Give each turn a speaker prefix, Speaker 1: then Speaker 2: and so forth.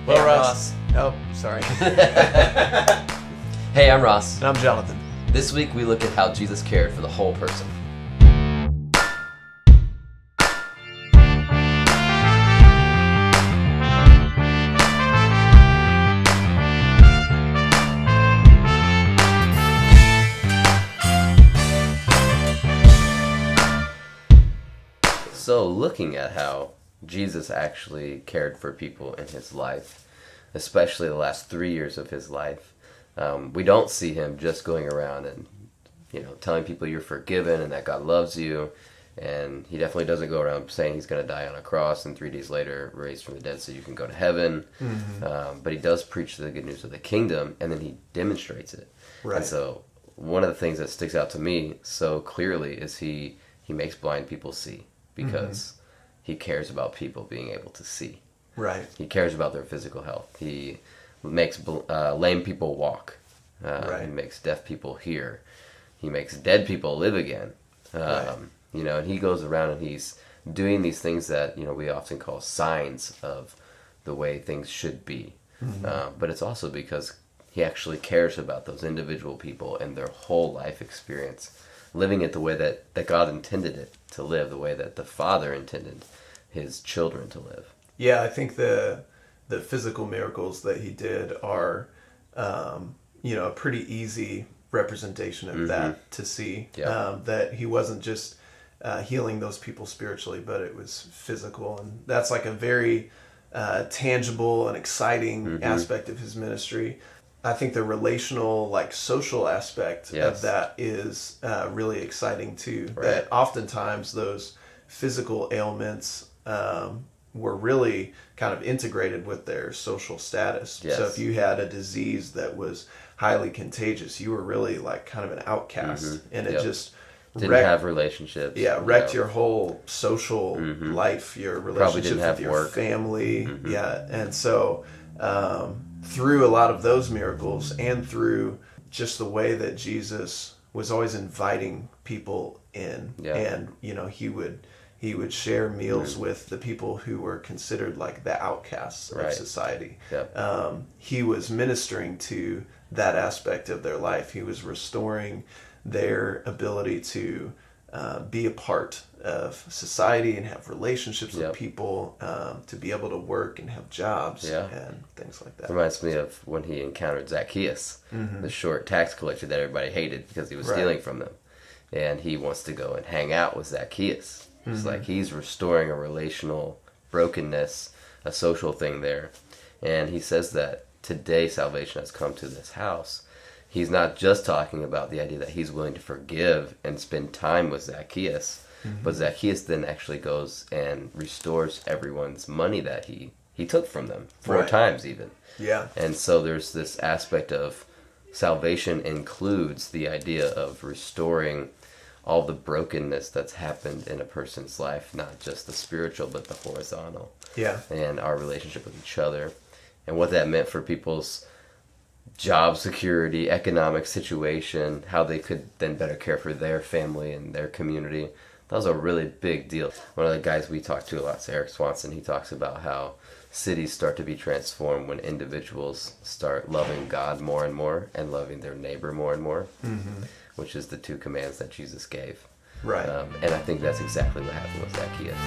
Speaker 1: Well,
Speaker 2: Hey, I'm
Speaker 1: Ross. Oh, sorry.
Speaker 2: Hey, I'm Ross.
Speaker 1: And I'm Jonathan.
Speaker 2: This week we look at how Jesus cared for the whole person. So, looking at how Jesus actually cared for people in his life, especially the last 3 years of his life, we don't see him just going around and, telling people you're forgiven and that God loves you. And he definitely doesn't go around saying he's going to die on a cross and 3 days later raised from the dead so you can go to heaven. Mm-hmm. But he does preach the good news of the kingdom, and then he demonstrates it.
Speaker 1: Right.
Speaker 2: And so one of the things that sticks out to me so clearly is he makes blind people see, because he cares about people being able to see.
Speaker 1: Right.
Speaker 2: He cares about their physical health. He makes lame people walk.
Speaker 1: Right.
Speaker 2: He makes deaf people hear. He makes dead people live again.
Speaker 1: Right.
Speaker 2: And he goes around and he's doing these things that, we often call signs of the way things should be. Mm-hmm. But it's also because he actually cares about those individual people and their whole life experience, living it the way that God intended it to live, the way that the Father intended his children to live.
Speaker 1: Yeah, I think the physical miracles that he did are, a pretty easy representation of that to see.
Speaker 2: Yep.
Speaker 1: That he wasn't just healing those people spiritually, but it was physical. And that's like a very tangible and exciting aspect of his ministry. I think the relational, social aspect of that is really exciting too.
Speaker 2: Right.
Speaker 1: That oftentimes those physical ailments were really kind of integrated with their social status.
Speaker 2: Yes.
Speaker 1: So if you had a disease that was highly contagious, you were really kind of an outcast, and it just
Speaker 2: didn't have relationships.
Speaker 1: Yeah, wrecked your whole social life, your relationships with your
Speaker 2: work.
Speaker 1: family. Yeah, and so through a lot of those miracles and through just the way that Jesus was always inviting people in, and he would share meals with the people who were considered like the outcasts of society.
Speaker 2: Yep.
Speaker 1: He was ministering to that aspect of their life. He was restoring their ability to be a part of society and have relationships with people, to be able to work and have jobs and things like that.
Speaker 2: Reminds me of when he encountered Zacchaeus, the short tax collector that everybody hated because he was stealing from them. And he wants to go and hang out with Zacchaeus. It's like he's restoring a relational brokenness, a social thing there. And he says that today salvation has come to this house. He's not just talking about the idea that he's willing to forgive and spend time with Zacchaeus, but Zacchaeus then actually goes and restores everyone's money that he took from them 4 times even.
Speaker 1: Yeah.
Speaker 2: And so there's this aspect of salvation includes the idea of restoring all the brokenness that's happened in a person's life, not just the spiritual, but the horizontal.
Speaker 1: Yeah.
Speaker 2: And our relationship with each other, and what that meant for people's job security, economic situation, how they could then better care for their family and their community. That was a really big deal. One of the guys we talk to a lot is Eric Swanson. He talks about how cities start to be transformed when individuals start loving God more and more and loving their neighbor more and more, which is the 2 commands that Jesus gave.
Speaker 1: Right.
Speaker 2: And I think that's exactly what happened with Zacchaeus.